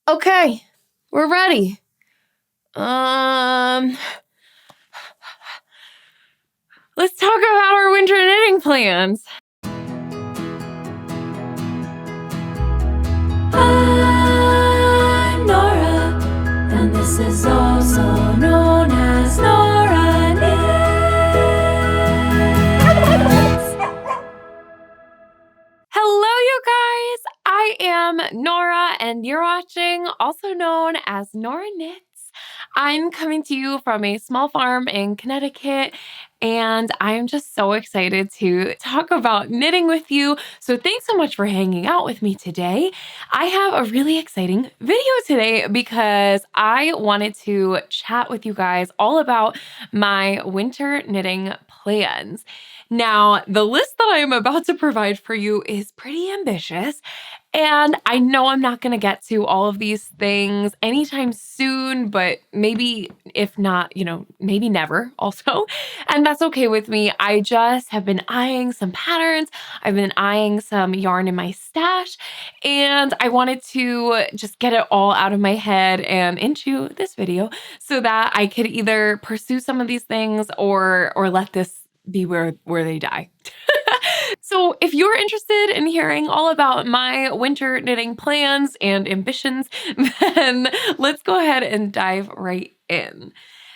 Okay, we're ready. Let's talk about our winter knitting plans. I'm Nora, and this is also known as Nora Knits. Hello, you guys. I am Nora, and you're watching, also known as Nora Knits. I'm coming to you from a small farm in Connecticut, and I'm just so excited to talk about knitting with you. So thanks so much for hanging out with me today. I have a really exciting video today because I wanted to chat with you guys all about my winter knitting plans. Now, the list that I am about to provide for you is pretty ambitious, and I know I'm not going to get to all of these things anytime soon, but maybe if not, maybe never also. And that's okay with me. I just have been eyeing some patterns. I've been eyeing some yarn in my stash, and I wanted to just get it all out of my head and into this video so that I could either pursue some of these things or let this be where they die. So if you're interested in hearing all about my winter knitting plans and ambitions, then let's go ahead and dive right in.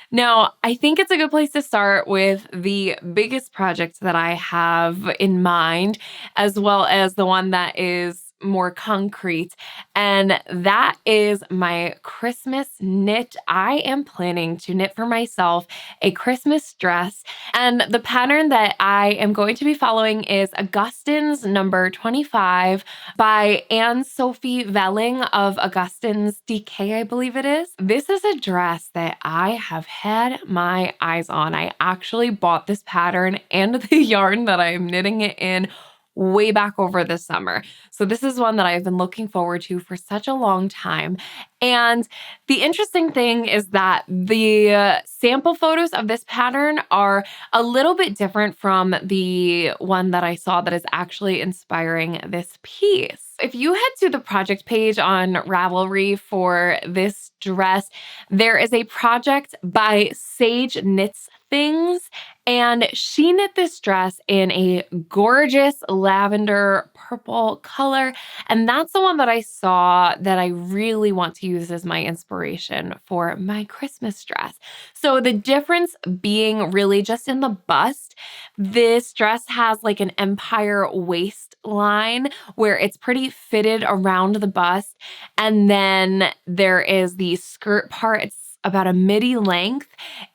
Now, I think it's a good place to start with the biggest project that I have in mind, as well as the one that is more concrete, and that is my Christmas knit. I am planning to knit for myself a Christmas dress, and the pattern that I am going to be following is Augustine's number 25 by Anne-Sophie Velling of Augustine's DK, I believe it is. This is a dress that I have had my eyes on. I actually bought this pattern and the yarn that I am knitting it in way back over the summer. So this is one that I've been looking forward to for such a long time. And the interesting thing is that the sample photos of this pattern are a little bit different from the one that I saw that is actually inspiring this piece. If you head to the project page on Ravelry for this dress, there is a project by Sage Knits Things, and she knit this dress in a gorgeous lavender purple color. And that's the one that I saw that I really want to use as my inspiration for my Christmas dress. So the difference being really just in the bust. This dress has like an empire waistline where it's pretty fitted around the bust. And then there is the skirt part. It's about a midi length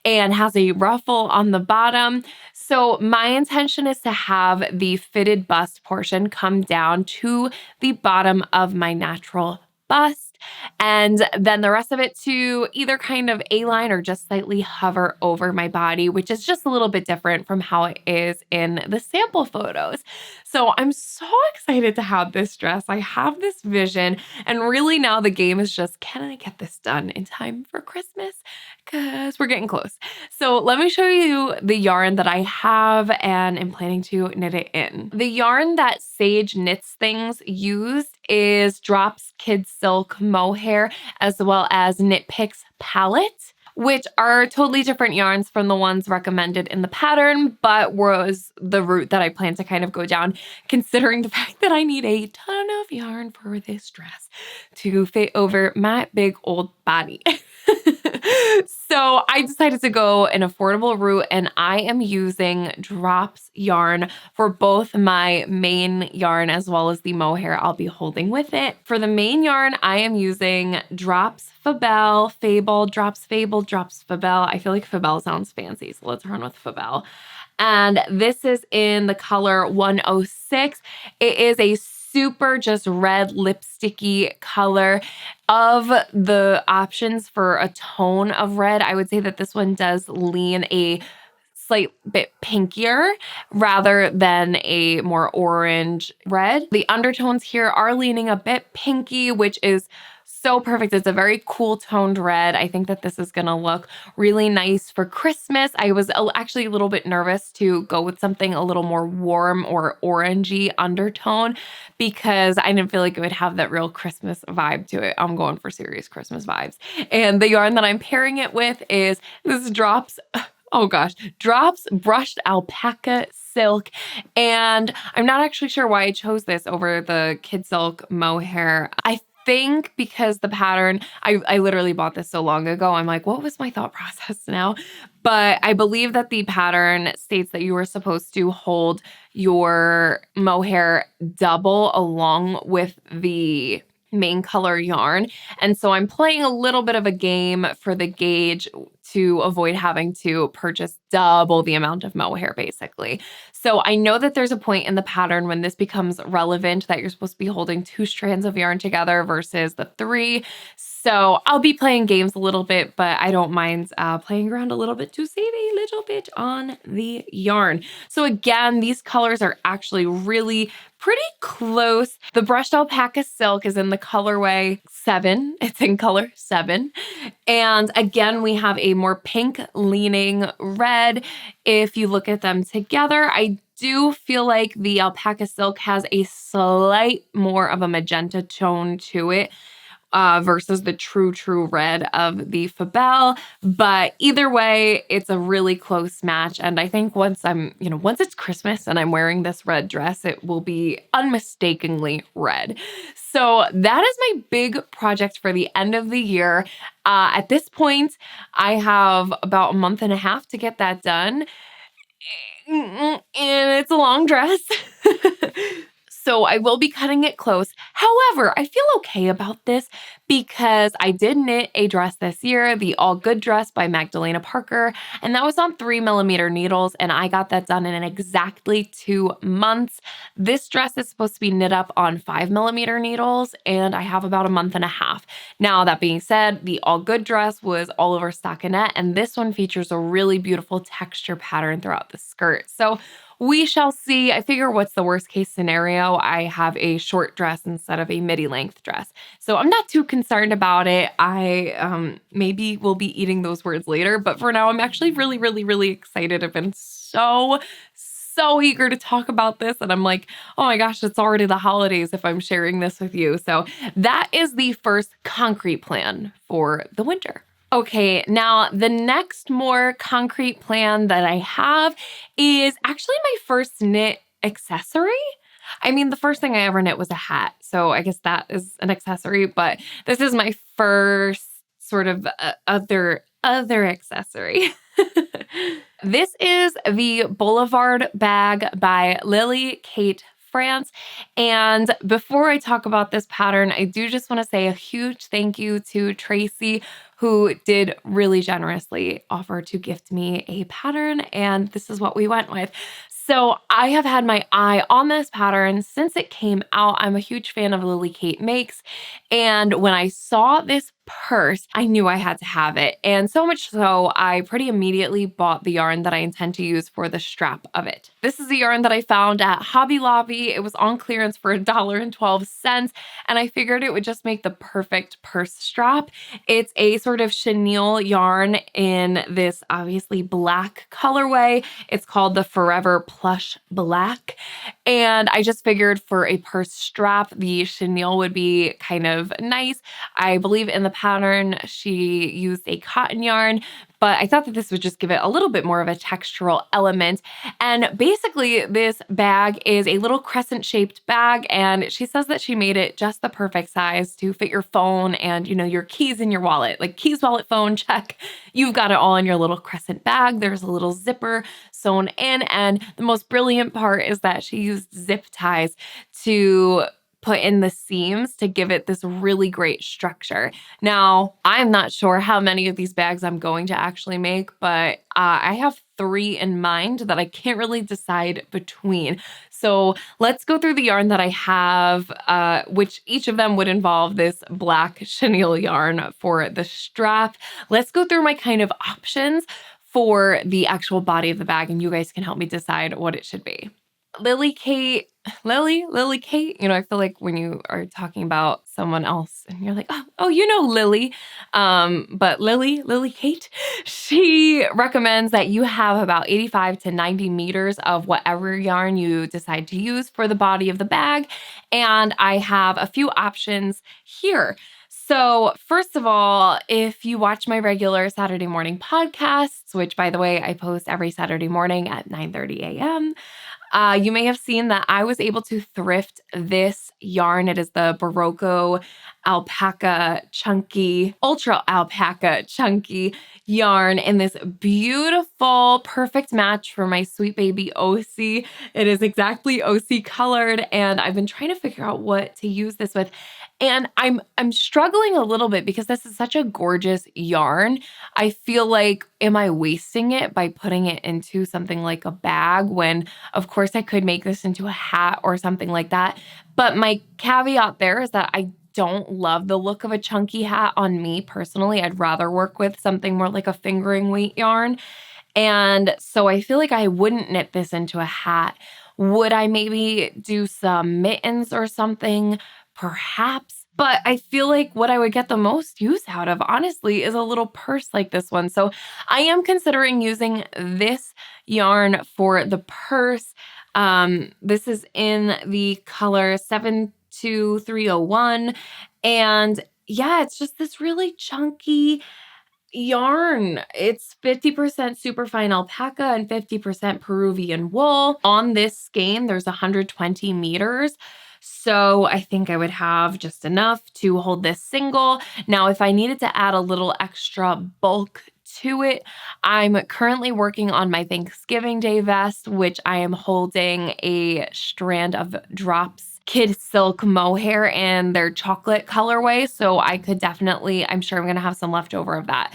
and has a ruffle on the bottom. So my intention is to have the fitted bust portion come down to the bottom of my natural bust, and then the rest of it to either kind of A-line or just slightly hover over my body, which is just a little bit different from how it is in the sample photos. So I'm so excited to have this dress. I have this vision, and really now the game is just, can I get this done in time for Christmas? Because we're getting close. So let me show you the yarn that I have and am planning to knit it in. The yarn that Sage Knits Things used is Drops Kid Silk Mohair, as well as Knit Picks Palette, which are totally different yarns from the ones recommended in the pattern, but was the route that I plan to kind of go down, considering the fact that I need a ton of yarn for this dress to fit over my big old body. So I decided to go an affordable route, and I am using Drops yarn for both my main yarn as well as the mohair I'll be holding with it. For the main yarn, I am using Drops Fable, Drops Fable. I feel like Fable sounds fancy, so let's run with Fable. And this is in the color 106. It is a super just red lipsticky color. Of the options for a tone of red, I would say that this one does lean a slight bit pinkier rather than a more orange red. The undertones here are leaning a bit pinky, which is so perfect. It's a very cool toned red. I think that this is going to look really nice for Christmas. I was actually a little bit nervous to go with something a little more warm or orangey undertone because I didn't feel like it would have that real Christmas vibe to it. I'm going for serious Christmas vibes. And the yarn that I'm pairing it with is this Drops. Oh gosh, Drops brushed alpaca silk. And I'm not actually sure why I chose this over the kid silk mohair. I think because the pattern, I literally bought this so long ago. I'm like, what was my thought process now? But I believe that the pattern states that you were supposed to hold your mohair double along with the main color yarn. And so I'm playing a little bit of a game for the gauge to avoid having to purchase double the amount of mohair, basically. So I know that there's a point in the pattern when this becomes relevant that you're supposed to be holding 2 strands of yarn together versus the 3. So I'll be playing games a little bit, but I don't mind playing around a little bit to save a little bit on the yarn. So again, these colors are actually really pretty close. The brushed alpaca silk is in the colorway 7. It's in color 7. And again, we have a more pink leaning red. If you look at them together, I do feel like the alpaca silk has a slight more of a magenta tone to it. Versus the true red of the Fabelle. But either way, it's a really close match. And I think once it's Christmas and I'm wearing this red dress, it will be unmistakably red. So that is my big project for the end of the year. At this point, I have about a month and a half to get that done. And it's a long dress. So I will be cutting it close. However, I feel okay about this because I did knit a dress this year, the All Good dress by Magdalena Parker, and that was on 3mm needles, and I got that done in exactly 2 months. This dress is supposed to be knit up on 5mm needles, and I have about a month and a half. Now, that being said, the All Good dress was all over stockinette, and this one features a really beautiful texture pattern throughout the skirt. So we shall see. I figure what's the worst case scenario? I have a short dress instead of a midi length dress. So I'm not too concerned about it. I maybe will be eating those words later, but for now I'm actually really excited. I've been so eager to talk about this. And I'm like, oh my gosh, it's already the holidays if I'm sharing this with you. So that is the first concrete plan for the winter. Okay, now the next more concrete plan that I have is actually my first knit accessory. I mean, the first thing I ever knit was a hat, so I guess that is an accessory, but this is my first sort of other accessory. This is the Boulevard bag by Lily Kate France. And before I talk about this pattern, I do just want to say a huge thank you to Tracy, who did really generously offer to gift me a pattern, and this is what we went with. So I have had my eye on this pattern since it came out. I'm a huge fan of Lily Kate Makes, and when I saw this purse, I knew I had to have it. And so much so, I pretty immediately bought the yarn that I intend to use for the strap of it. This is a yarn that I found at Hobby Lobby. It was on clearance for $1.12, and I figured it would just make the perfect purse strap. It's a sort of chenille yarn in this obviously black colorway. It's called the Forever Plush Black. And I just figured for a purse strap, the chenille would be kind of nice. I believe in the pattern, she used a cotton yarn, but I thought that this would just give it a little bit more of a textural element. And basically, this bag is a little crescent-shaped bag, and she says that she made it just the perfect size to fit your phone and, your keys in your wallet. Like keys, wallet, phone, check. You've got it all in your little crescent bag. There's a little zipper sewn in, and the most brilliant part is that she used zip ties to put in the seams to give it this really great structure. Now, I'm not sure how many of these bags I'm going to actually make, but I have 3 in mind that I can't really decide between. So let's go through the yarn that I have, which each of them would involve this black chenille yarn for the strap. Let's go through my kind of options for the actual body of the bag, and you guys can help me decide what it should be. Lily Kate. I feel like when you are talking about someone else and you're like, oh, Lily. But Lily Kate, she recommends that you have about 85 to 90 meters of whatever yarn you decide to use for the body of the bag. And I have a few options here. So, first of all, if you watch my regular Saturday morning podcasts, which by the way, I post every Saturday morning at 9:30 a.m., you may have seen that I was able to thrift this yarn. It is the Barocco alpaca chunky, ultra alpaca chunky yarn in this beautiful, perfect match for my sweet baby Osi. It is exactly Osi colored, and I've been trying to figure out what to use this with. And I'm struggling a little bit because this is such a gorgeous yarn. I feel like, am I wasting it by putting it into something like a bag when, of course, I could make this into a hat or something like that. But my caveat there is that I don't love the look of a chunky hat on me personally. I'd rather work with something more like a fingering weight yarn. And so I feel like I wouldn't knit this into a hat. Would I maybe do some mittens or something? Perhaps. But I feel like what I would get the most use out of, honestly, is a little purse like this one. So I am considering using this yarn for the purse. This is in the color 72301. And yeah, it's just this really chunky yarn. It's 50% superfine alpaca and 50% Peruvian wool. On this skein, there's 120 meters. So I think I would have just enough to hold this single. Now, if I needed to add a little extra bulk to it, I'm currently working on my Thanksgiving Day vest, which I am holding a strand of drops kid silk mohair in their chocolate colorway. So I could definitely, I'm sure I'm going to have some leftover of that.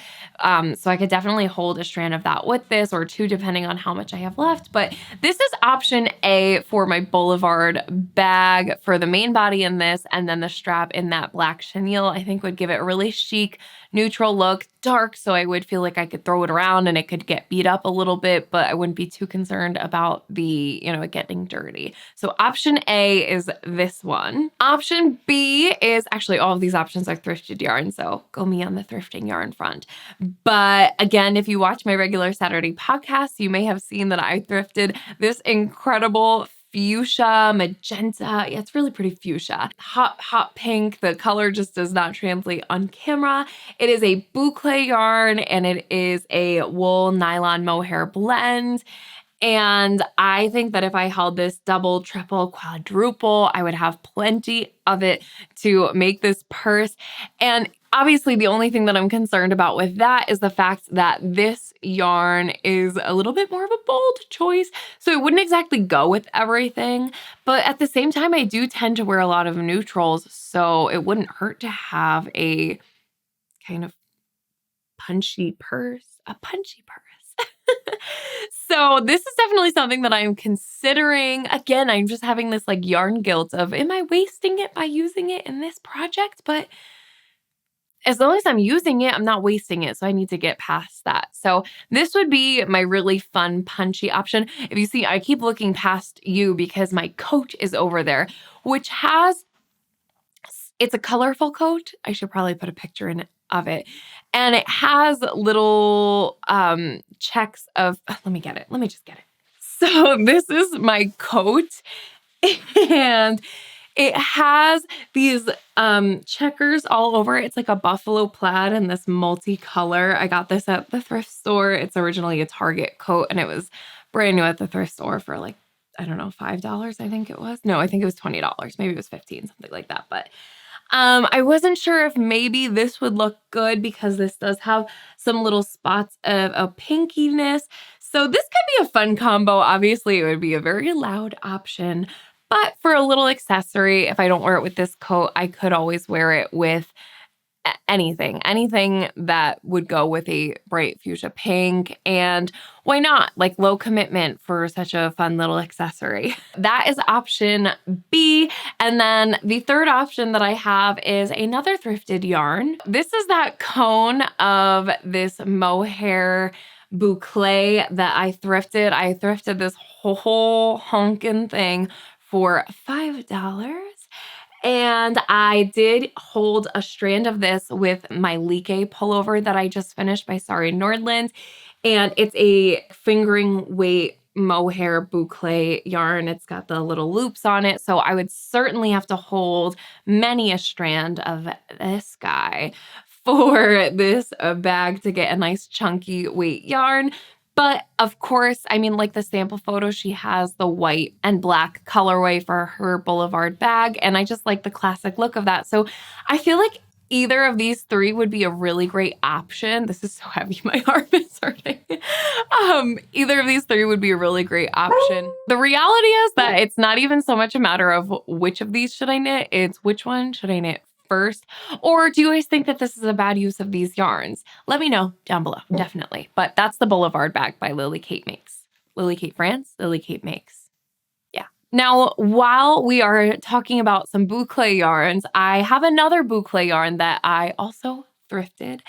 So I could definitely hold a strand of that with this, or two, depending on how much I have left. But this is option A for my Boulevard bag for the main body in this, and then the strap in that black chenille, I think would give it a really chic, neutral look, dark, so I would feel like I could throw it around and it could get beat up a little bit, but I wouldn't be too concerned about the, it getting dirty. So option A is this one. Option B is actually all of these options are thrifted yarn, so go me on the thrifting yarn front. But again, if you watch my regular Saturday podcast, you may have seen that I thrifted this incredible fuchsia, magenta. Yeah, it's really pretty fuchsia. Hot pink. The color just does not translate on camera. It is a boucle yarn and it is a wool nylon mohair blend. And I think that if I held this double, triple, quadruple, I would have plenty of it to make this purse. And obviously, the only thing that I'm concerned about with that is the fact that this yarn is a little bit more of a bold choice. So it wouldn't exactly go with everything. But at the same time, I do tend to wear a lot of neutrals. So it wouldn't hurt to have a kind of punchy purse, a punchy purse. So this is definitely something that I'm considering. Again, I'm just having this like yarn guilt of, am I wasting it by using it in this project? But as long as I'm using it, I'm not wasting it. So I need to get past that. So this would be my really fun, punchy option. If you see, I keep looking past you because my coat is over there, which has, it's a colorful coat. I should probably put a picture in of it. And it has little checks of, let me get it. Let me just get it. So this is my coat and it has these checkers all over it. It's like a buffalo plaid and this multicolor. I got this at the thrift store. It's originally a Target coat and it was brand new at the thrift store for like, I don't know, $5, I think it was. No, I think it was $20. Maybe it was 15, something like that. But I wasn't sure if maybe this would look good because this does have some little spots of a pinkiness. So this could be a fun combo. Obviously, it would be a very loud option, but for a little accessory, if I don't wear it with this coat, I could always wear it with anything that would go with a bright fuchsia pink. And why not? Like low commitment for such a fun little accessory. That is option B. And then the third option that I have is another thrifted yarn. This is that cone of this mohair boucle that I thrifted. I thrifted this whole honkin' thing for $5. And I did hold a strand of this with my Like pullover that I just finished by Sorry Nordland. And it's a fingering weight mohair boucle yarn. It's got the little loops on it. So I would certainly have to hold many a strand of this guy for this bag to get a nice chunky weight yarn. But of course, I mean, like the sample photo, she has the white and black colorway for her Boulevard bag. And I just like the classic look of that. So I feel like either of these three would be a really great option. This is so heavy, my arm is hurting. Either of these three would be a really great option. The reality is that it's not even so much a matter of which of these should I knit, it's which one should I knit first? Or do you guys think that this is a bad use of these yarns? Let me know down below, definitely. But that's the Boulevard bag by Lily Kate Makes. Lily Kate France, Lily Kate Makes. Yeah. Now, while we are talking about some boucle yarns, I have another boucle yarn that I also thrifted.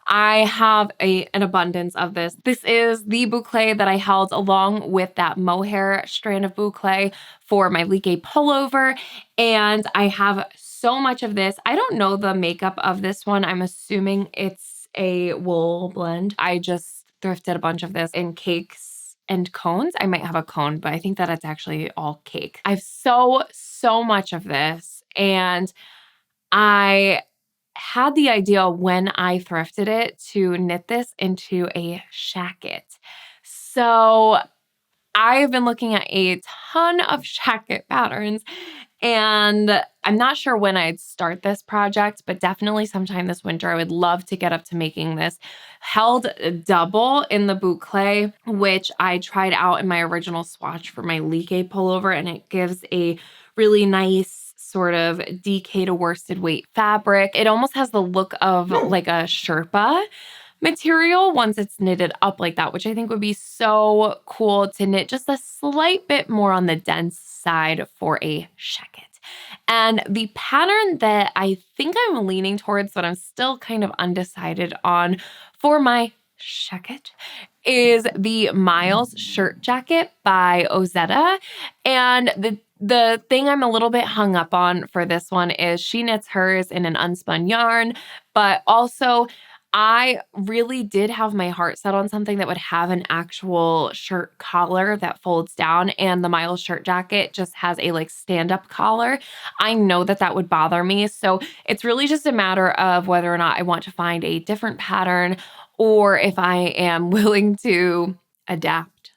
I have an abundance of this. This is the boucle that I held along with that mohair strand of boucle for my Like pullover. And I have so much of this. I don't know the makeup of this one. I'm assuming it's a wool blend. I just thrifted a bunch of this in cakes and cones. I might have a cone, but I think that it's actually all cake. I have so much of this. And I had the idea when I thrifted it to knit this into a shacket. So I've been looking at a ton of shacket patterns, and I'm not sure when I'd start this project, but definitely sometime this winter. I would love to get up to making this. Held double in the boucle, which I tried out in my original swatch for my Like pullover, and it gives a really nice sort of DK to worsted weight fabric. It almost has the look of like a Sherpa material once it's knitted up like that, which I think would be so cool to knit just a slight bit more on the dense side for a shacket. And the pattern that I think I'm leaning towards, but I'm still kind of undecided on for my shacket, is the Miles shirt jacket by Ozetta. And the thing I'm a little bit hung up on for this one is she knits hers in an unspun yarn, but also I really did have my heart set on something that would have an actual shirt collar that folds down, and the Miles shirt jacket just has a like stand-up collar. I know that that would bother me, so it's really just a matter of whether or not I want to find a different pattern or if I am willing to adapt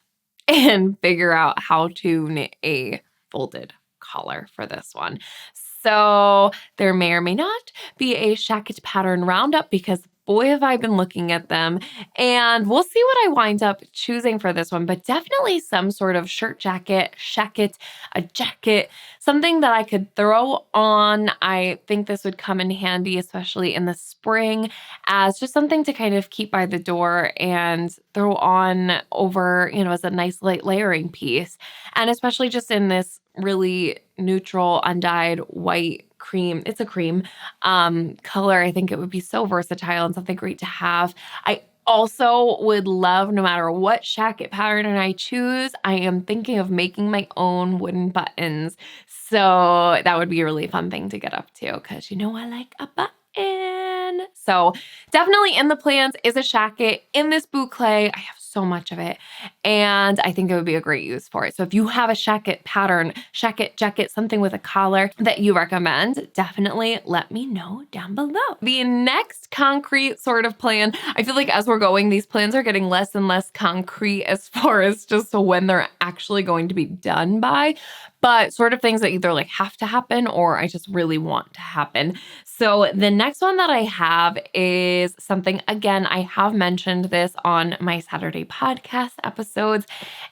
and figure out how to knit a folded collar for this one. So there may or may not be a shacket pattern roundup, because boy, have I been looking at them, and we'll see what I wind up choosing for this one, but definitely some sort of shirt jacket, shacket, a jacket, something that I could throw on. I think this would come in handy, especially in the spring, as just something to kind of keep by the door and throw on over, as a nice light layering piece. And especially just in this really neutral, undyed white cream. It's a cream color. I think it would be so versatile and something great to have. I also would love, no matter what shacket pattern I choose, I am thinking of making my own wooden buttons. So that would be a really fun thing to get up to, because I like a button. So definitely in the plans is a shacket in this boucle. I have so much of it, and I think it would be a great use for it. So if you have a shacket pattern, shacket jacket, something with a collar that you recommend, definitely let me know down below. The next concrete sort of plan, I feel like as we're going, these plans are getting less and less concrete as far as just when they're actually going to be done by, but sort of things that either like have to happen or I just really want to happen. So the next one that I have is something, again, I have mentioned this on my Saturday podcast episodes,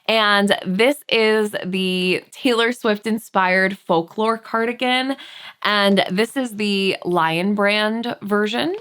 and this is the Taylor Swift inspired Folklore cardigan, and this is the Lion brand version.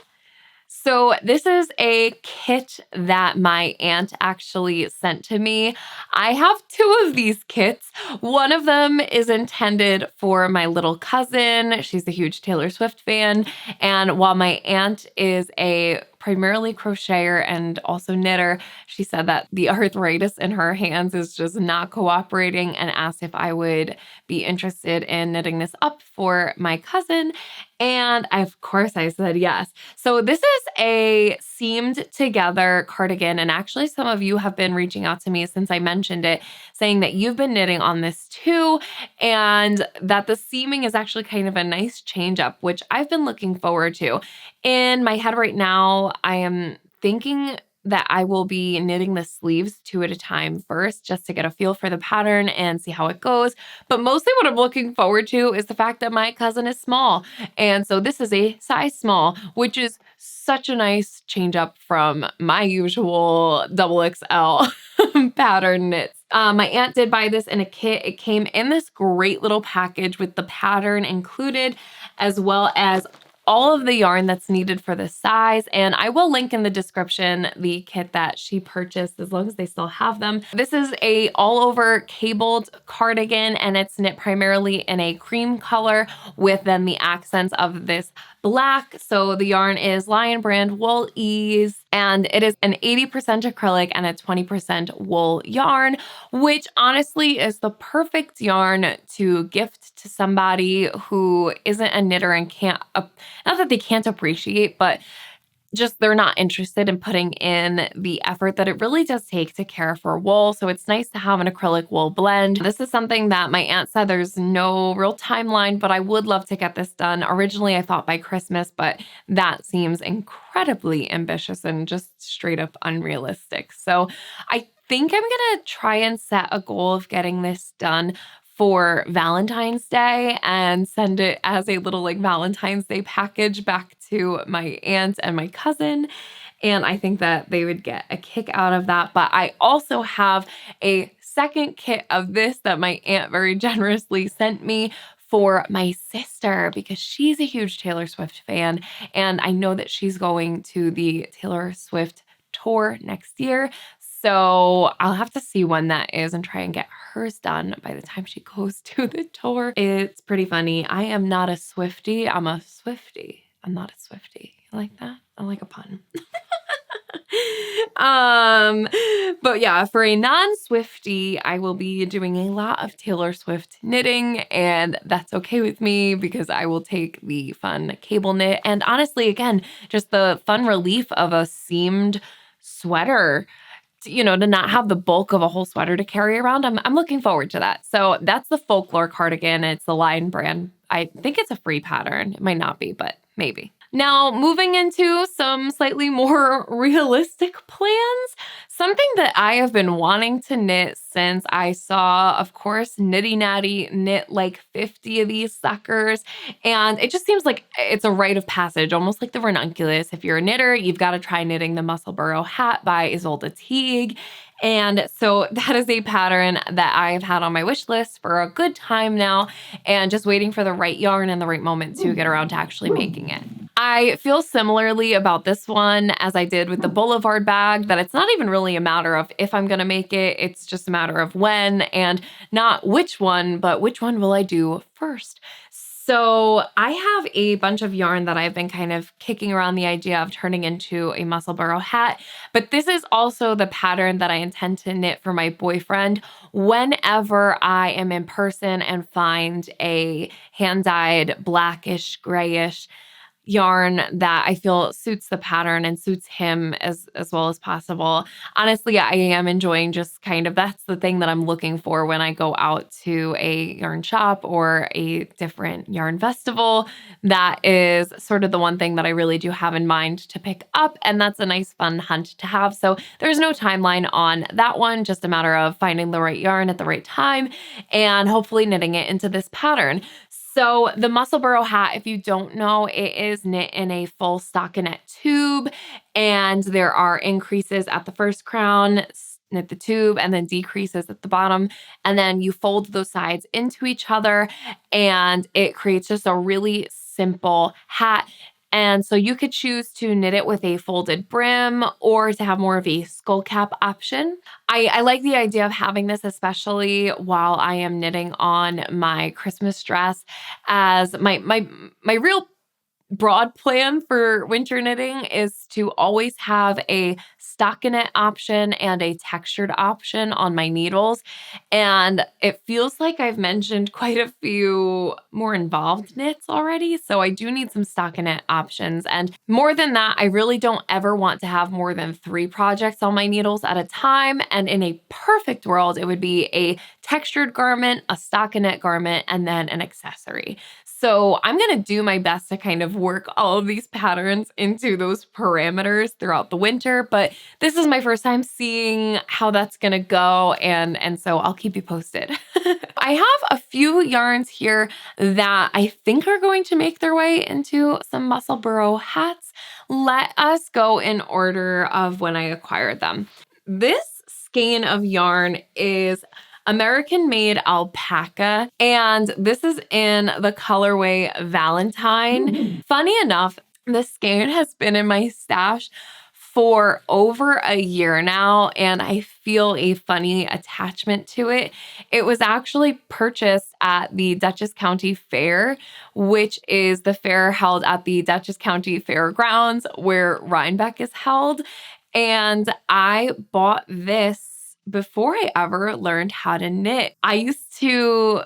So this is a kit that my aunt actually sent to me. I have two of these kits. One of them is intended for my little cousin. She's a huge Taylor Swift fan. And while my aunt is a primarily crocheter and also knitter. She said that the arthritis in her hands is just not cooperating and asked if I would be interested in knitting this up for my cousin. And of course I said yes. So this is a seamed together cardigan. And actually some of you have been reaching out to me since I mentioned it, saying that you've been knitting on this too, and that the seaming is actually kind of a nice change up, which I've been looking forward to. In my head right now, I am thinking that I will be knitting the sleeves 2 at a time first, just to get a feel for the pattern and see how it goes. But mostly what I'm looking forward to is the fact that my cousin is small. And so this is a size small, which is such a nice change up from my usual double XL pattern knits. My aunt did buy this in a kit. It came in this great little package with the pattern included, as well as all of the yarn that's needed for the size. And I will link in the description the kit that she purchased, as long as they still have them. This is a all over cabled cardigan, and it's knit primarily in a cream color with then the accents of this black. So the yarn is Lion Brand Wool Ease, and it is an 80% acrylic and a 20% wool yarn, which honestly is the perfect yarn to gift to somebody who isn't a knitter and can't, not that they can't appreciate, but just they're not interested in putting in the effort that it really does take to care for wool. So it's nice to have an acrylic wool blend. This is something that my aunt said there's no real timeline, but I would love to get this done. Originally, I thought by Christmas, but that seems incredibly ambitious and just straight up unrealistic. So I think I'm gonna try and set a goal of getting this done for Valentine's Day and send it as a little like Valentine's Day package back to my aunt and my cousin. And I think that they would get a kick out of that. But I also have a second kit of this that my aunt very generously sent me for my sister, because she's a huge Taylor Swift fan. And I know that she's going to the Taylor Swift tour next year. So I'll have to see when that is and try and get hers done by the time she goes to the tour. It's pretty funny. I am not a Swiftie. I'm a Swiftie. I'm not a Swiftie. You like that? I like a pun. But yeah, for a non-Swiftie, I will be doing a lot of Taylor Swift knitting, and that's okay with me because I will take the fun cable knit. And honestly, again, just the fun relief of a seamed sweater, to not have the bulk of a whole sweater to carry around. I'm looking forward to that. So that's the Folklore cardigan. It's the Lion Brand. I think it's a free pattern. It might not be, but maybe. Now, moving into some slightly more realistic plans, something that I have been wanting to knit since I saw, of course, Knitty Natty knit like 50 of these suckers. And it just seems like it's a rite of passage, almost like the ranunculus. If you're a knitter, you've got to try knitting the Muscle Burrow hat by Isolde Teague. And so that is a pattern that I've had on my wish list for a good time now, and just waiting for the right yarn and the right moment to get around to actually making it. I feel similarly about this one as I did with the Boulevard bag, that it's not even really a matter of if I'm going to make it. It's just a matter of when, and not which one, but which one will I do first. So I have a bunch of yarn that I've been kind of kicking around the idea of turning into a Muscle Burrow hat, but this is also the pattern that I intend to knit for my boyfriend whenever I am in person and find a hand-dyed blackish, grayish yarn that I feel suits the pattern and suits him as well as possible. Honestly, I am enjoying just kind of, that's the thing that I'm looking for when I go out to a yarn shop or a different yarn festival. That is sort of the one thing that I really do have in mind to pick up, and that's a nice fun hunt to have. So there's no timeline on that one, just a matter of finding the right yarn at the right time and hopefully knitting it into this pattern. So the Muscle Burrow hat, if you don't know, it is knit in a full stockinette tube, and there are increases at the first crown, knit the tube, and then decreases at the bottom. And then you fold those sides into each other, and it creates just a really simple hat. And so you could choose to knit it with a folded brim or to have more of a skull cap option. I like the idea of having this, especially while I am knitting on my Christmas dress, as my real broad plan for winter knitting is to always have a stockinette option and a textured option on my needles. And it feels like I've mentioned quite a few more involved knits already. So I do need some stockinette options. And more than that, I really don't ever want to have more than 3 projects on my needles at a time. And in a perfect world, it would be a textured garment, a stockinette garment, and then an accessory. So I'm going to do my best to kind of work all of these patterns into those parameters throughout the winter, but this is my first time seeing how that's going to go, and so I'll keep you posted. I have a few yarns here that I think are going to make their way into some muscle burrow hats. Let us go in order of when I acquired them. This skein of yarn is American-made alpaca, and this is in the colorway Valentine. Funny enough, this skein has been in my stash for over a year now, and I feel a funny attachment to it. It was actually purchased at the Dutchess County Fair, which is the fair held at the Dutchess County Fairgrounds where Rhinebeck is held. And I bought this before I ever learned how to knit. I used to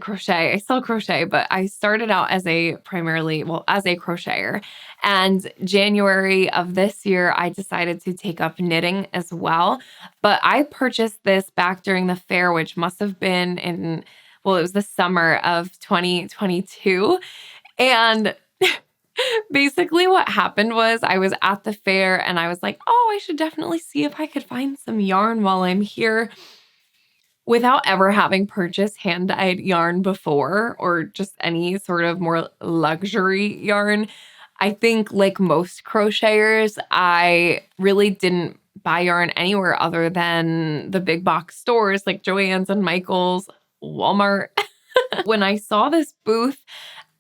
crochet. I still crochet, but I started out as a crocheter. And January of this year, I decided to take up knitting as well. But I purchased this back during the fair, which must have been it was the summer of 2022. And basically what happened was I was at the fair and I was like, oh, I should definitely see if I could find some yarn while I'm here. Without ever having purchased hand-dyed yarn before, or just any sort of more luxury yarn, I think like most crocheters, I really didn't buy yarn anywhere other than the big box stores like Joann's and Michael's, Walmart. When I saw this booth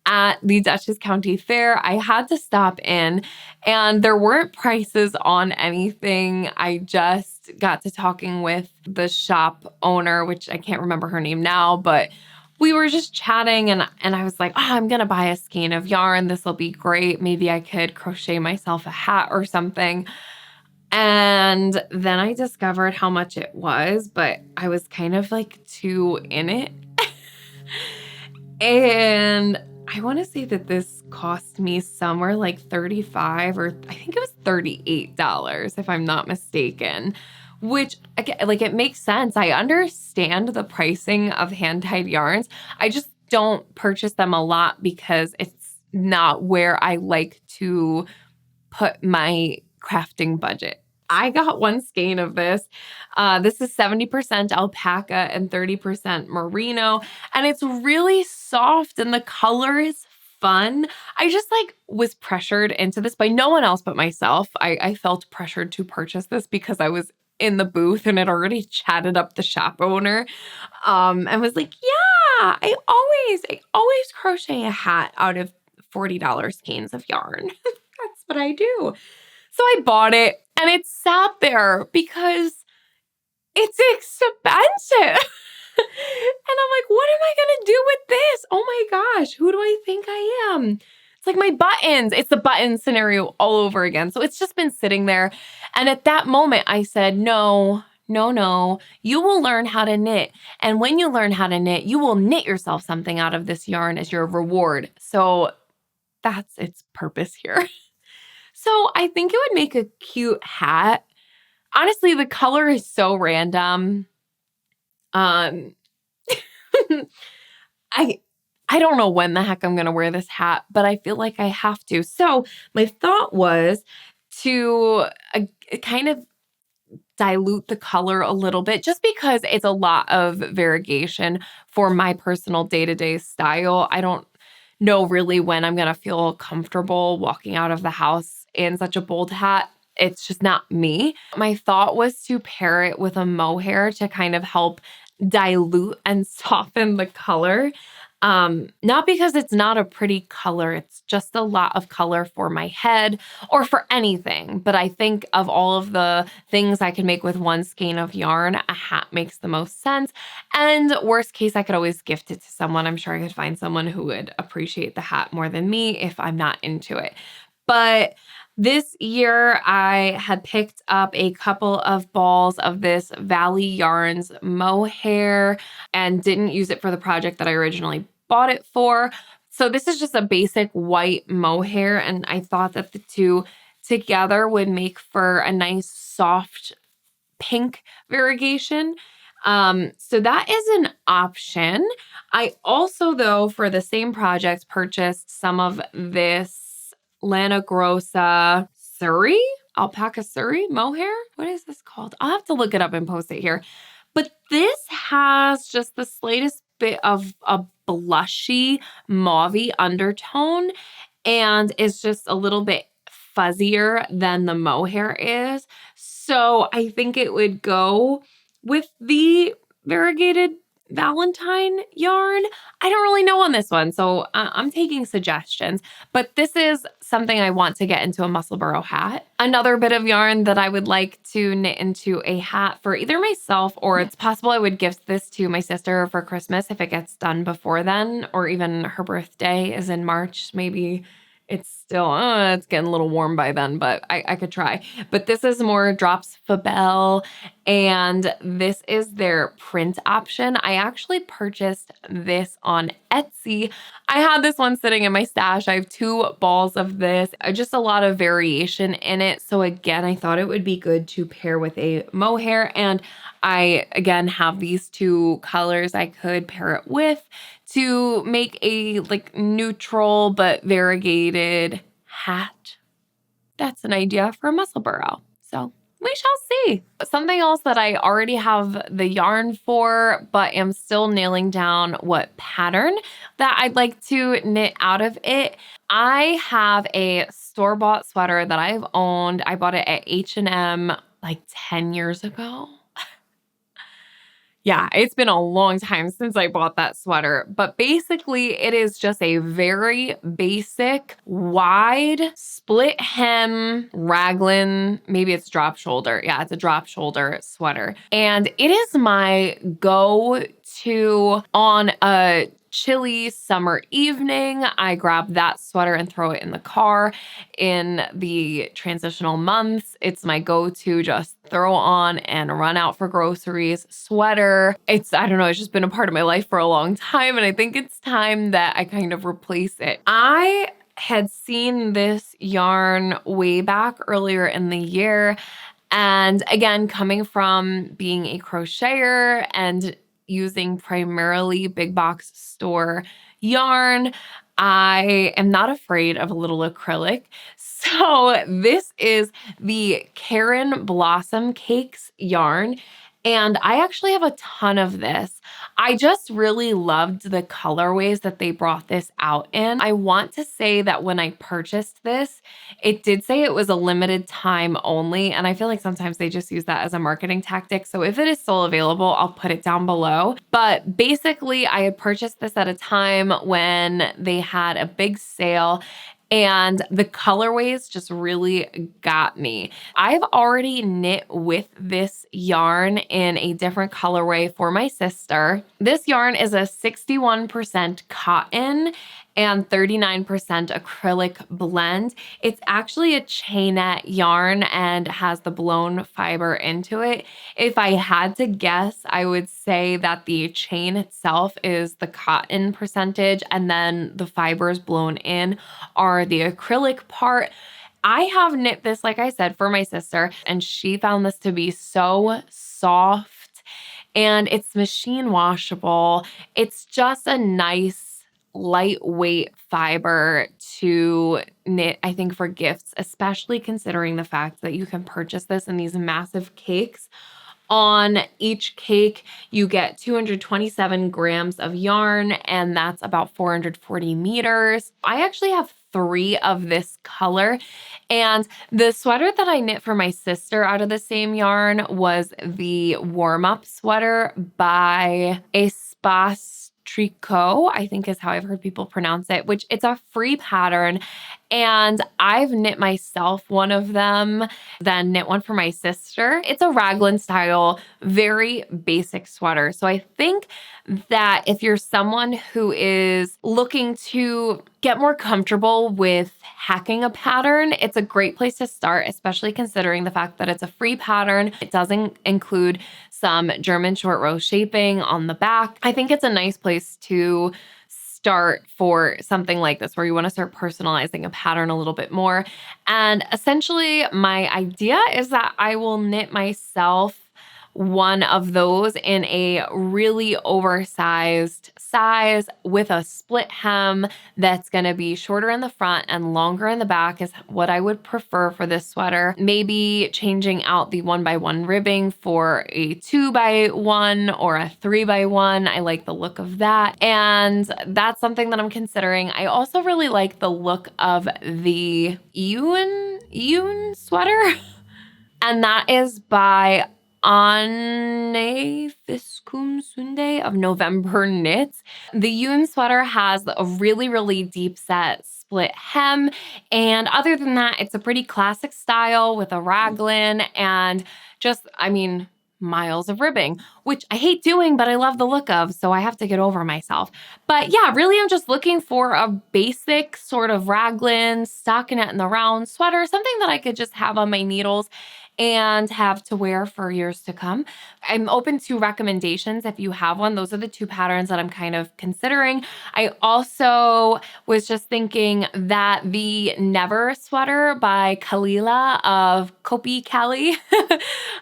at the Dutchess County Fair, I had to stop in, and there weren't prices on anything. I just got to talking with the shop owner, which I can't remember her name now, but we were just chatting, and I was like, oh, I'm gonna buy a skein of yarn. This will be great. Maybe I could crochet myself a hat or something. And then I discovered how much it was, but I was kind of like too in it. And I want to say that this cost me somewhere like $35, or I think it was $38 if I'm not mistaken, which like it makes sense. I understand the pricing of hand-dyed yarns. I just don't purchase them a lot because it's not where I like to put my crafting budget. I got one skein of this. This is 70% alpaca and 30% merino, and it's really soft and the color is fun. I just like was pressured into this by no one else but myself. I felt pressured to purchase this because I was in the booth and had already chatted up the shop owner, and was like, yeah, I always crochet a hat out of $40 skeins of yarn. That's what I do. So I bought it, and it sat there because it's expensive. And I'm like, what am I going to do with this? Oh my gosh, who do I think I am? It's like my buttons. It's the button scenario all over again. So it's just been sitting there. And at that moment, I said, no, you will learn how to knit. And when you learn how to knit, you will knit yourself something out of this yarn as your reward. So that's its purpose here. So I think it would make a cute hat. Honestly, the color is so random. I don't know when the heck I'm going to wear this hat, but I feel like I have to. So my thought was to kind of dilute the color a little bit, just because it's a lot of variegation for my personal day-to-day style. I don't know really when I'm going to feel comfortable walking out of the house in such a bold hat. It's just not me. My thought was to pair it with a mohair to kind of help dilute and soften the color. Not because it's not a pretty color, it's just a lot of color for my head or for anything. But I think of all of the things I can make with one skein of yarn, a hat makes the most sense. And worst case, I could always gift it to someone. I'm sure I could find someone who would appreciate the hat more than me if I'm not into it. But this year, I had picked up a couple of balls of this Valley Yarns mohair and didn't use it for the project that I originally bought it for. So this is just a basic white mohair, and I thought that the two together would make for a nice soft pink variegation. So that is an option. I also, though, for the same project, purchased some of this Lana Grossa Surrey, alpaca Surrey mohair. What is this called? I'll have to look it up and post it here. But this has just the slightest bit of a blushy, mauvey undertone and is just a little bit fuzzier than the mohair is. So I think it would go with the variegated Valentine yarn. I don't really know on this one, so I'm taking suggestions, but this is something I want to get into a muscle burrow hat. Another bit of yarn that I would like to knit into a hat for either myself or it's possible I would gift this to my sister for Christmas if it gets done before then, or even her birthday is in March. Maybe it's still, it's getting a little warm by then, but I could try. But this is more Drops Fabelle, and this is their print option. I actually purchased this on Etsy. I had this one sitting in my stash. I have 2 balls of this, just a lot of variation in it. So again, I thought it would be good to pair with a mohair. And I, again, have these 2 colors I could pair it with to make a like neutral but variegated hat. That's an idea for a muscle burrow. So we shall see. Something else that I already have the yarn for, but am still nailing down what pattern that I'd like to knit out of it. I have a store-bought sweater that I've owned. I bought it at H&M like 10 years ago. Yeah, it's been a long time since I bought that sweater, but basically it is just a very basic, wide, split hem raglan, maybe it's drop shoulder. Yeah, it's a drop shoulder sweater. And it is my go-to on a chilly summer evening. I grab that sweater and throw it in the car. In the transitional months, it's my go-to just throw on and run out for groceries sweater. I don't know, it's just been a part of my life for a long time, and I think it's time that I kind of replace it. I had seen this yarn way back earlier in the year, and again, coming from being a crocheter and using primarily big box store yarn, I am not afraid of a little acrylic. So this is the Karen Blossom Cakes yarn. And I actually have a ton of this. I just really loved the colorways that they brought this out in. I want to say that when I purchased this, it did say it was a limited time only. And I feel like sometimes they just use that as a marketing tactic. So if it is still available, I'll put it down below. But basically, I had purchased this at a time when they had a big sale. And the colorways just really got me. I've already knit with this yarn in a different colorway for my sister. This yarn is a 61% cotton and 39% acrylic blend. It's actually a chainette yarn and has the blown fiber into it. If I had to guess, I would say that the chain itself is the cotton percentage, and then the fibers blown in are the acrylic part. I have knit this, like I said, for my sister, and she found this to be so soft, and it's machine washable. It's just a nice lightweight fiber to knit, I think, for gifts, especially considering the fact that you can purchase this in these massive cakes. On each cake, you get 227 grams of yarn, and that's about 440 meters. I actually have 3 of this color, and the sweater that I knit for my sister out of the same yarn was the warm-up sweater by Espace tricot, I think is how I've heard people pronounce it, which it's a free pattern. And I've knit myself one of them, then knit one for my sister. It's a raglan style, very basic sweater. So I think that if you're someone who is looking to get more comfortable with hacking a pattern, it's a great place to start, especially considering the fact that it's a free pattern. It doesn't include some German short row shaping on the back. I think it's a nice place to start for something like this, where you want to start personalizing a pattern a little bit more. And essentially, my idea is that I will knit myself one of those in a really oversized size with a split hem that's going to be shorter in the front and longer in the back is what I would prefer for this sweater. Maybe changing out the 1x1 ribbing for a 2x1 or a 3x1. I like the look of that. And that's something that I'm considering. I also really like the look of the Yun sweater. And that is by Anne Fiskum Sunday of November Knits. The Yun sweater has a really, really deep set split hem. And other than that, it's a pretty classic style with a raglan and just, miles of ribbing, which I hate doing, but I love the look of, so I have to get over myself. But yeah, really, I'm just looking for a basic sort of raglan, stockinette in the round sweater, something that I could just have on my needles and have to wear for years to come. I'm open to recommendations if you have one. Those are the two patterns that I'm kind of considering. I also was just thinking that the Never sweater by Kalila of Kopi Kali,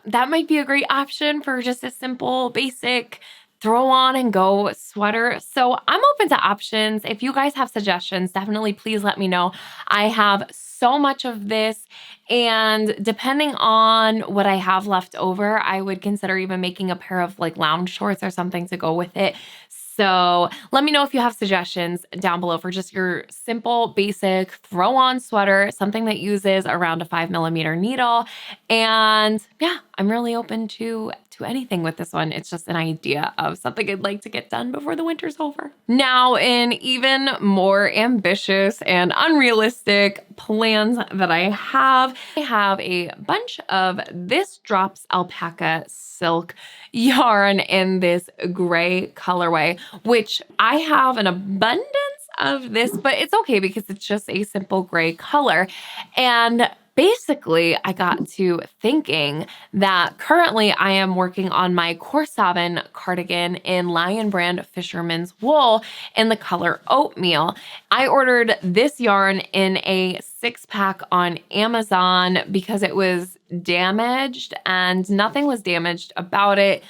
that might be a great option for just a simple, basic throw on and go sweater. So I'm open to options. If you guys have suggestions, definitely please let me know. I have so much of this, and depending on what I have left over, I would consider even making a pair of like lounge shorts or something to go with it. So let me know if you have suggestions down below for just your simple, basic throw on sweater, something that uses around a 5mm needle. And yeah, I'm really open to anything with this one. It's just an idea of something I'd like to get done before the winter's over. Now, in even more ambitious and unrealistic plans that I have a bunch of this Drops Alpaca silk yarn in this gray colorway, which I have an abundance of this, but it's okay because it's just a simple gray color. And basically, I got to thinking that currently I am working on my Corsavin cardigan in Lion Brand Fisherman's Wool in the color Oatmeal. I ordered this yarn in a 6-pack on Amazon because it was damaged, and nothing was damaged about it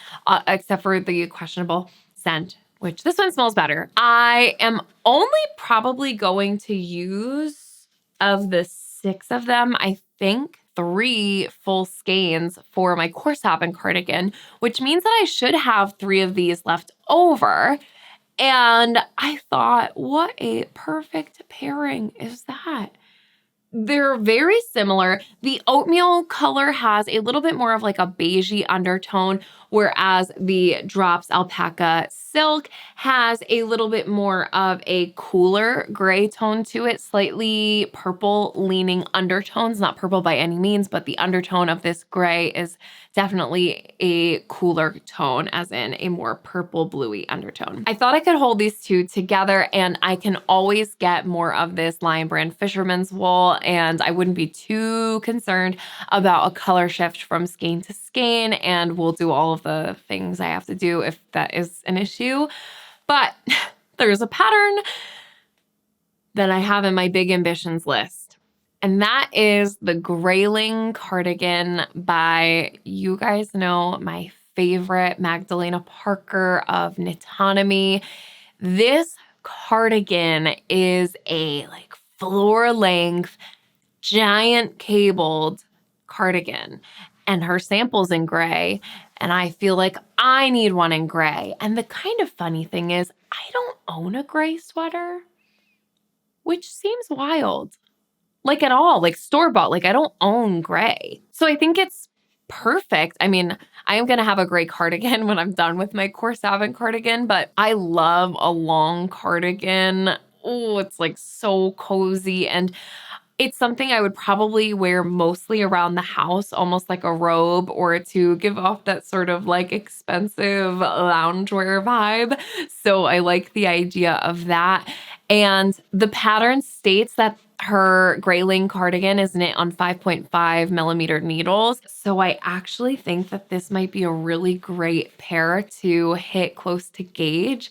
except for the questionable scent, which this one smells better. I am only probably going to use, of the 6 of them, I think 3 full skeins for my Corsavin cardigan, which means that I should have 3 of these left over. And I thought, what a perfect pairing is that? They're very similar. The oatmeal color has a little bit more of like a beigey undertone, whereas the Drops Alpaca silk has a little bit more of a cooler gray tone to it, slightly purple leaning undertones, not purple by any means, but the undertone of this gray is definitely a cooler tone, as in a more purple bluey undertone. I thought I could hold these two together, and I can always get more of this Lion Brand Fisherman's Wool, and I wouldn't be too concerned about a color shift from skein to skein, and we'll do all of the things I have to do if that is an issue. But there's a pattern that I have in my big ambitions list, and that is the Grayling cardigan by, you guys know, my favorite Magdalena Parker of Knitonomy. This cardigan is a like floor length, giant cabled cardigan, and her sample's in gray, and I feel like I need one in gray. And the kind of funny thing is, I don't own a gray sweater, which seems wild. Like at all, like store-bought, like I don't own gray. So I think it's perfect. I mean, I am going to have a gray cardigan when I'm done with my corset cardigan, but I love a long cardigan. Oh, it's like so cozy, and it's something I would probably wear mostly around the house, almost like a robe, or to give off that sort of like expensive loungewear vibe. So I like the idea of that. And the pattern states that her grayling cardigan is knit on 5.5 millimeter needles. So I actually think that this might be a really great pair to hit close to gauge.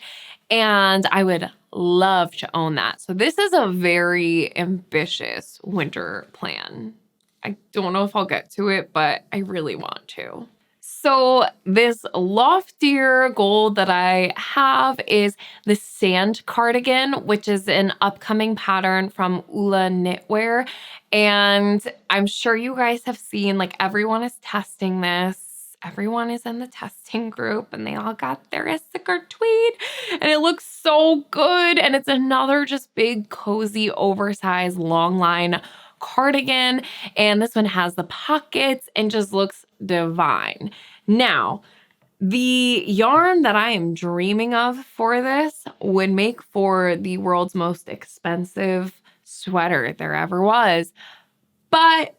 And I would love to own that. So this is a very ambitious winter plan. I don't know if I'll get to it, but I really want to. So this loftier goal that I have is the sand cardigan, which is an upcoming pattern from Ula Knitwear. And I'm sure you guys have seen, like, everyone is testing this. Everyone is in the testing group and they all got their Issachar tweed and it looks so good. And it's another just big, cozy, oversized, long line cardigan. And this one has the pockets and just looks divine. Now, the yarn that I am dreaming of for this would make for the world's most expensive sweater there ever was. But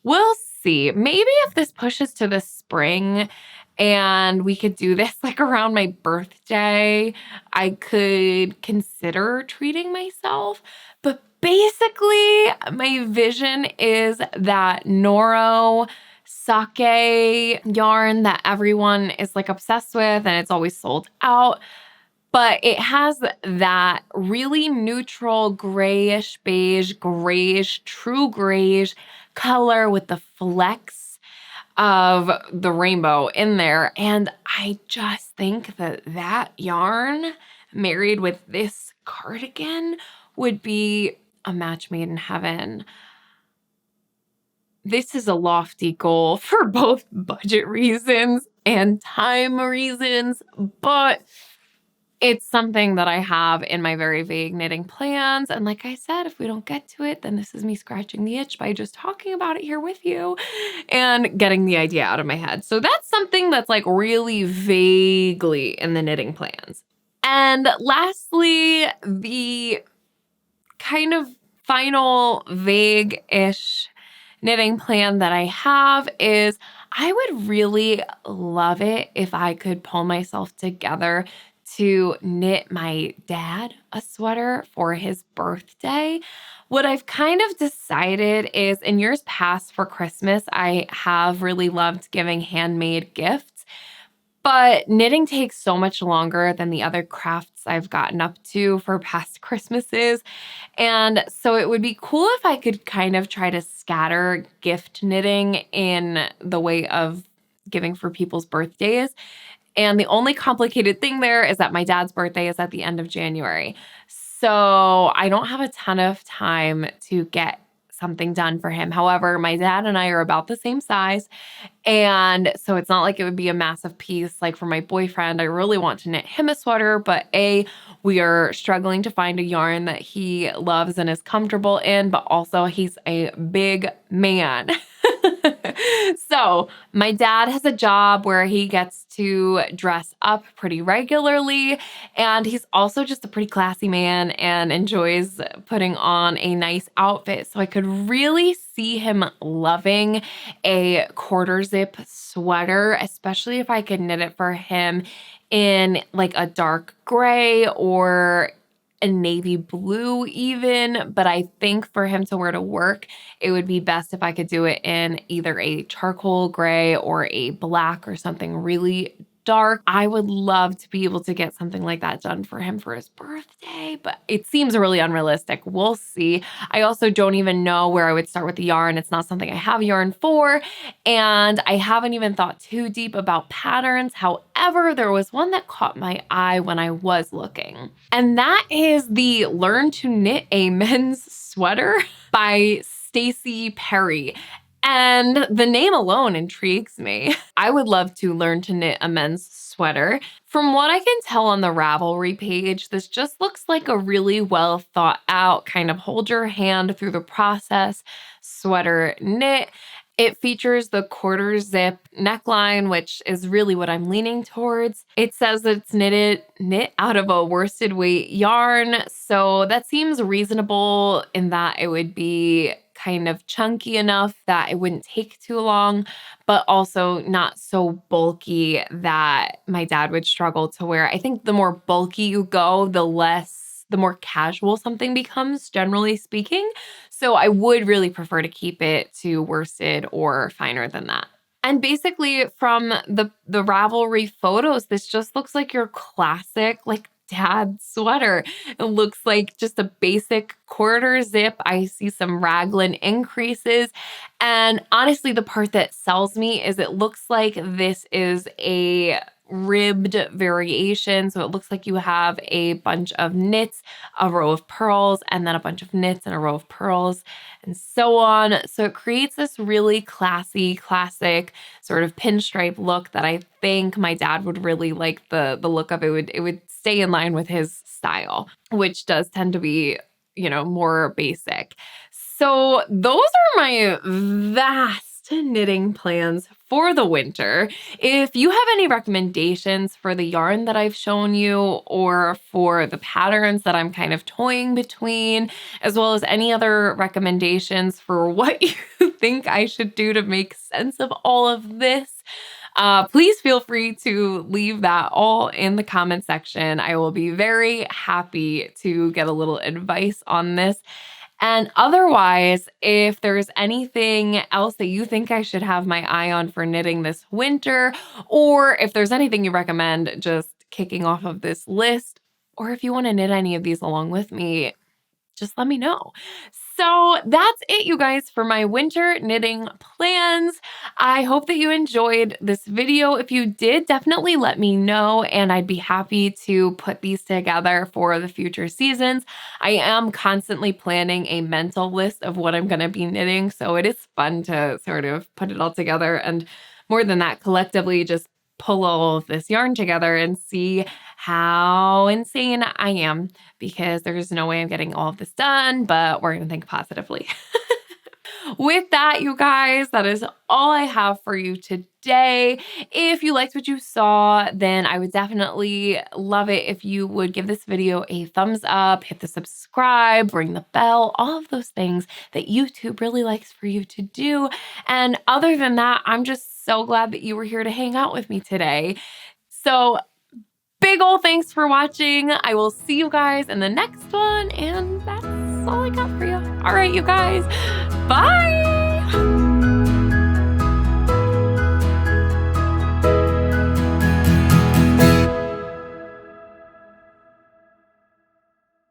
we'll see. Maybe if this pushes to the spring and we could do this like around my birthday, I could consider treating myself. But basically, my vision is that Nora Shacket yarn that everyone is like obsessed with and it's always sold out. But it has that really neutral grayish, beige, grayish, true grayish color with the flecks of the rainbow in there. And I just think that that yarn married with this cardigan would be a match made in heaven. This is a lofty goal for both budget reasons and time reasons, but it's something that I have in my very vague knitting plans. And like I said, if we don't get to it, then this is me scratching the itch by just talking about it here with you and getting the idea out of my head. So that's something that's like really vaguely in the knitting plans. And lastly, the kind of final vague-ish knitting plan that I have is I would really love it if I could pull myself together to knit my dad a sweater for his birthday. What I've kind of decided is in years past for Christmas, I have really loved giving handmade gifts, but knitting takes so much longer than the other crafts I've gotten up to for past Christmases. And so it would be cool if I could kind of try to scatter gift knitting in the way of giving for people's birthdays. And the only complicated thing there is that my dad's birthday is at the end of January. So I don't have a ton of time to get something done for him. However, my dad and I are about the same size. And so it's not like it would be a massive piece. Like for my boyfriend, I really want to knit him a sweater, but we are struggling to find a yarn that he loves and is comfortable in, but also he's a big man. So my dad has a job where he gets to dress up pretty regularly, and he's also just a pretty classy man and enjoys putting on a nice outfit. So I could really see him loving a quarter zip sweater, especially if I could knit it for him in like a dark gray or a navy blue even. But I think for him to wear to work, it would be best if I could do it in either a charcoal gray or a black or something really dark. I would love to be able to get something like that done for him for his birthday, but it seems really unrealistic. We'll see. I also don't even know where I would start with the yarn. It's not something I have yarn for, and I haven't even thought too deep about patterns. However, there was one that caught my eye when I was looking, and that is the Learn to Knit a Men's Sweater by Stacey Perry. And the name alone intrigues me. I would love to learn to knit a men's sweater. From what I can tell on the Ravelry page, this just looks like a really well thought out kind of hold your hand through the process sweater knit. It features the quarter zip neckline, which is really what I'm leaning towards. It says that it's knit out of a worsted weight yarn, so that seems reasonable in that it would be kind of chunky enough that it wouldn't take too long, but also not so bulky that my dad would struggle to wear. I think the more bulky you go, the more casual something becomes, generally speaking. So I would really prefer to keep it to worsted or finer than that. And basically from the Ravelry photos, this just looks like your classic like dad sweater. It looks like just a basic quarter zip. I see some raglan increases. And honestly, the part that sells me is it looks like this is a ribbed variation. So it looks like you have a bunch of knits, a row of pearls, and then a bunch of knits and a row of pearls, and so on. So it creates this really classy, classic sort of pinstripe look that I think my dad would really like the look of. It would stay in line with his style, which does tend to be, more basic. So those are my vast knitting plans for the winter. If you have any recommendations for the yarn that I've shown you or for the patterns that I'm kind of toying between, as well as any other recommendations for what you think I should do to make sense of all of this, please feel free to leave that all in the comment section. I will be very happy to get a little advice on this. And otherwise, if there's anything else that you think I should have my eye on for knitting this winter, or if there's anything you recommend just kicking off of this list, or if you want to knit any of these along with me, just let me know. So that's it, you guys, for my winter knitting plans. I hope that you enjoyed this video. If you did, definitely let me know, and I'd be happy to put these together for the future seasons. I am constantly planning a mental list of what I'm going to be knitting, so it is fun to sort of put it all together, and more than that, collectively just pull all of this yarn together and see how insane I am, because there's no way I'm getting all of this done, but we're going to think positively. With that, you guys, that is all I have for you today. If you liked what you saw, then I would definitely love it if you would give this video a thumbs up, hit the subscribe, ring the bell, all of those things that YouTube really likes for you to do. And other than that, I'm just so glad that you were here to hang out with me today. So big ol' thanks for watching. I will see you guys in the next one, and that's all I got for you. All right, you guys. Bye.